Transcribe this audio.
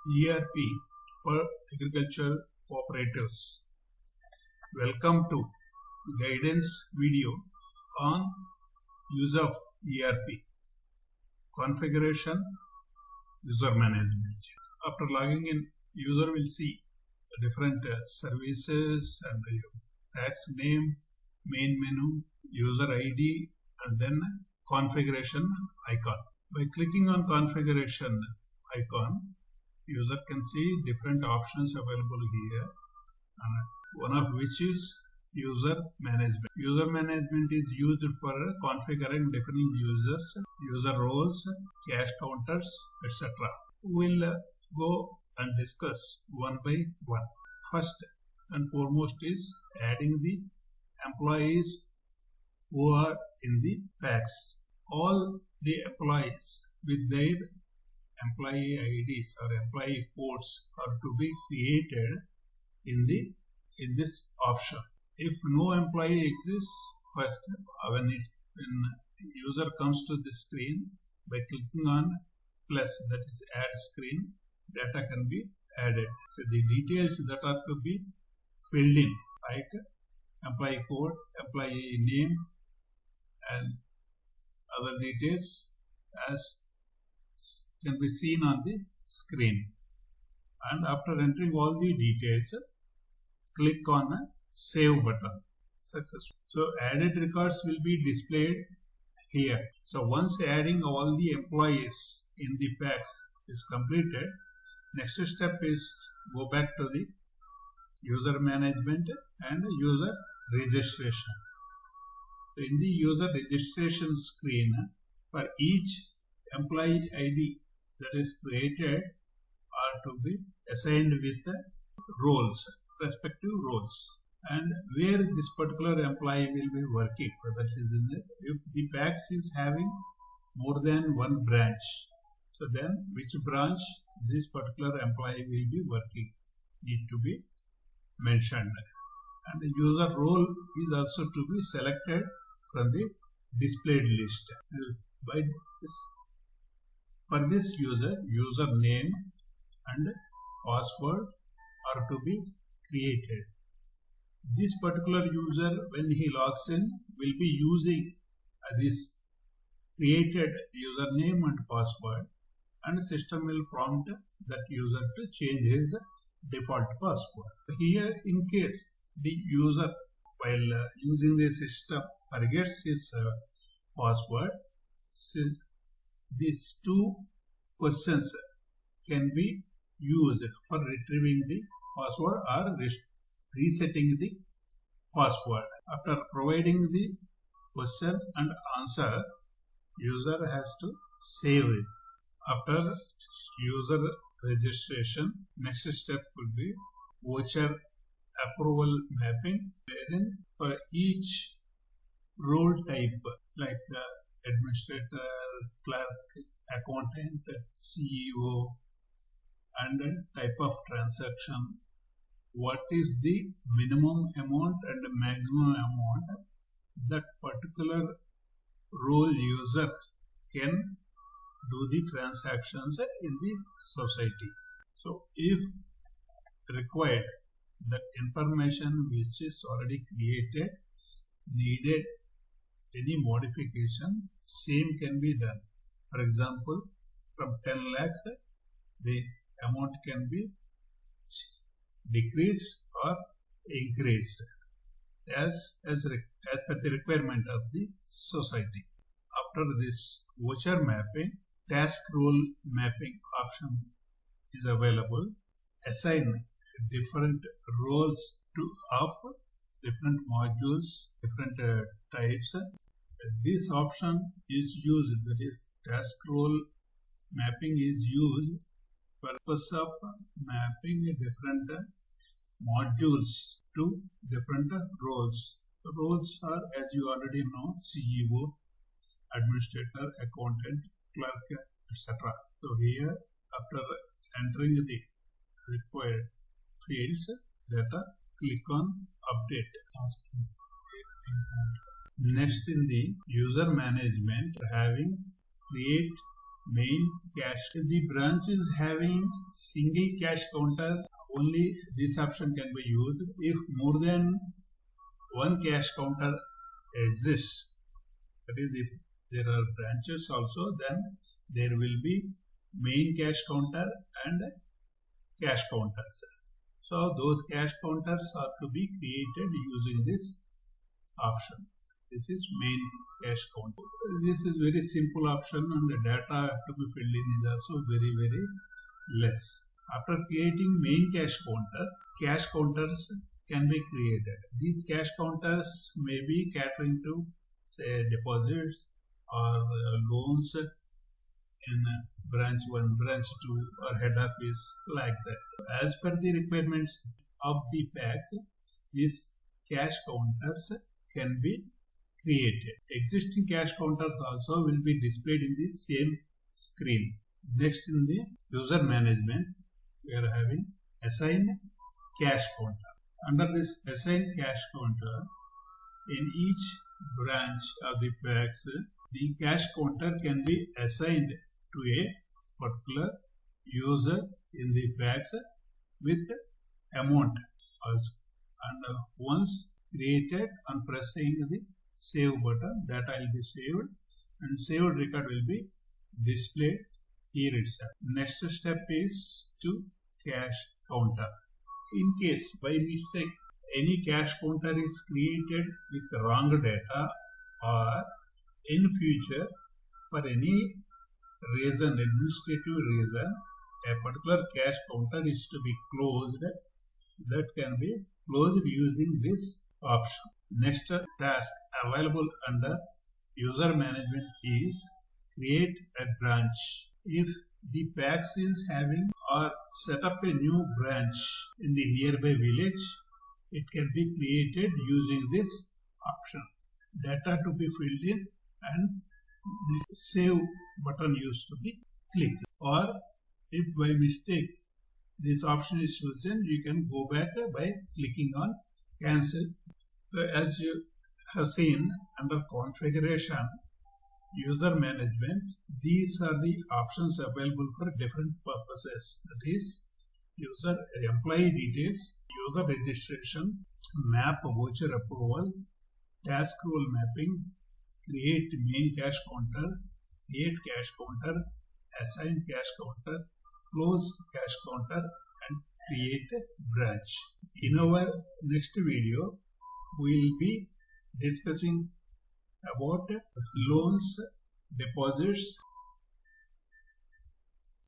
ERP for agriculture cooperatives. Welcome to guidance video on use of ERP, configuration, user management. After logging in, user will see different services and tax name, main menu, user ID, and then configuration icon. By clicking on configuration icon, user can see different options available here, and one of which is user management. User management is used for configuring different users, user roles, cash counters, etc. We'll go and discuss one by one. First and foremost is adding the employees who are in the Pacs. All the employees with their employee IDs or employee codes are to be created in this option. If no employee exists, first when user comes to this screen, by clicking on plus, that is add screen, data can be added. So the details that are to be filled in, like employee code, employee name, and other details as can be seen on the screen. And after entering all the details, click on a save button. Successful. So added records will be displayed here. So once adding all the employees in the Pacs is completed, next step is go back to the user management and user registration. So in the user registration screen, for each employee ID that is created are to be assigned with roles, respective roles, and where this particular employee will be working, whether it is in it. If the Pacs is having more than one branch, so then which branch this particular employee will be working need to be mentioned, and the user role is also to be selected from the displayed list. By this, for this user name and password are to be created. This particular user, when he logs in, will be using this created username and password, and the system will prompt that user to change his default password. Here, in case the user, while using the system, forgets his password, these two questions can be used for retrieving the password or resetting the password. After providing the question and answer, user has to save it. After user registration, next step will be voucher approval mapping, wherein for each role type like administrator, clerk, accountant, CEO, and type of transaction, what is the minimum amount and the maximum amount that particular role user can do the transactions in the society. So if required, that information which is already created needed any modification, same can be done. For example, from 10 lakhs, the amount can be decreased or increased as per the requirement of the society. After this voucher mapping, task role mapping option is available. Assign different roles of different modules, different types. This option is used, that is task role mapping is used for the purpose of mapping different modules to different roles. The roles are, as you already know, CEO, administrator, accountant, clerk, etc. So here, after entering the required fields, data, click on update. Next, in the user management, having create main cache. If the branch is having single cache counter, only this option can be used. If more than one cache counter exists, that is, if there are branches also, then there will be main cache counter and cache counters. So those cache counters are to be created using this option. This is main cache counter. This is very simple option, and the data to be filled in is also very less. After creating main cache counter, cache counters can be created. These cache counters may be catering to, say, deposits or loans in branch 1, branch 2 or head office, like that. As per the requirements of the Pacs, these cache counters can be created. Existing cache counters also will be displayed in the same screen. Next, in the user management, we are having assign cache counter. Under this assign cache counter, in each branch of the Pacs, the cache counter can be assigned to a particular user in the Pacs with amount also. And once created, on pressing the save button, data will be saved and saved record will be displayed here itself. Next step is to cache counter. In case by mistake any cache counter is created with wrong data, or in future for any reason, administrative reason, a particular cache counter is to be closed, that can be closed using this option. Next task available under user management is create a branch. If the Pacs is having or set up a new branch in the nearby village, it can be created using this option. Data to be filled in and the save button used to be clicked. Or if by mistake this option is chosen, you can go back by clicking on cancel. As you have seen under configuration, user management, these are the options available for different purposes. That is, user employee details, user registration, map voucher approval, task rule mapping, create main cache counter, create cache counter, assign cache counter, close cache counter, and create a branch. In our next video, we will be discussing about loans, deposits,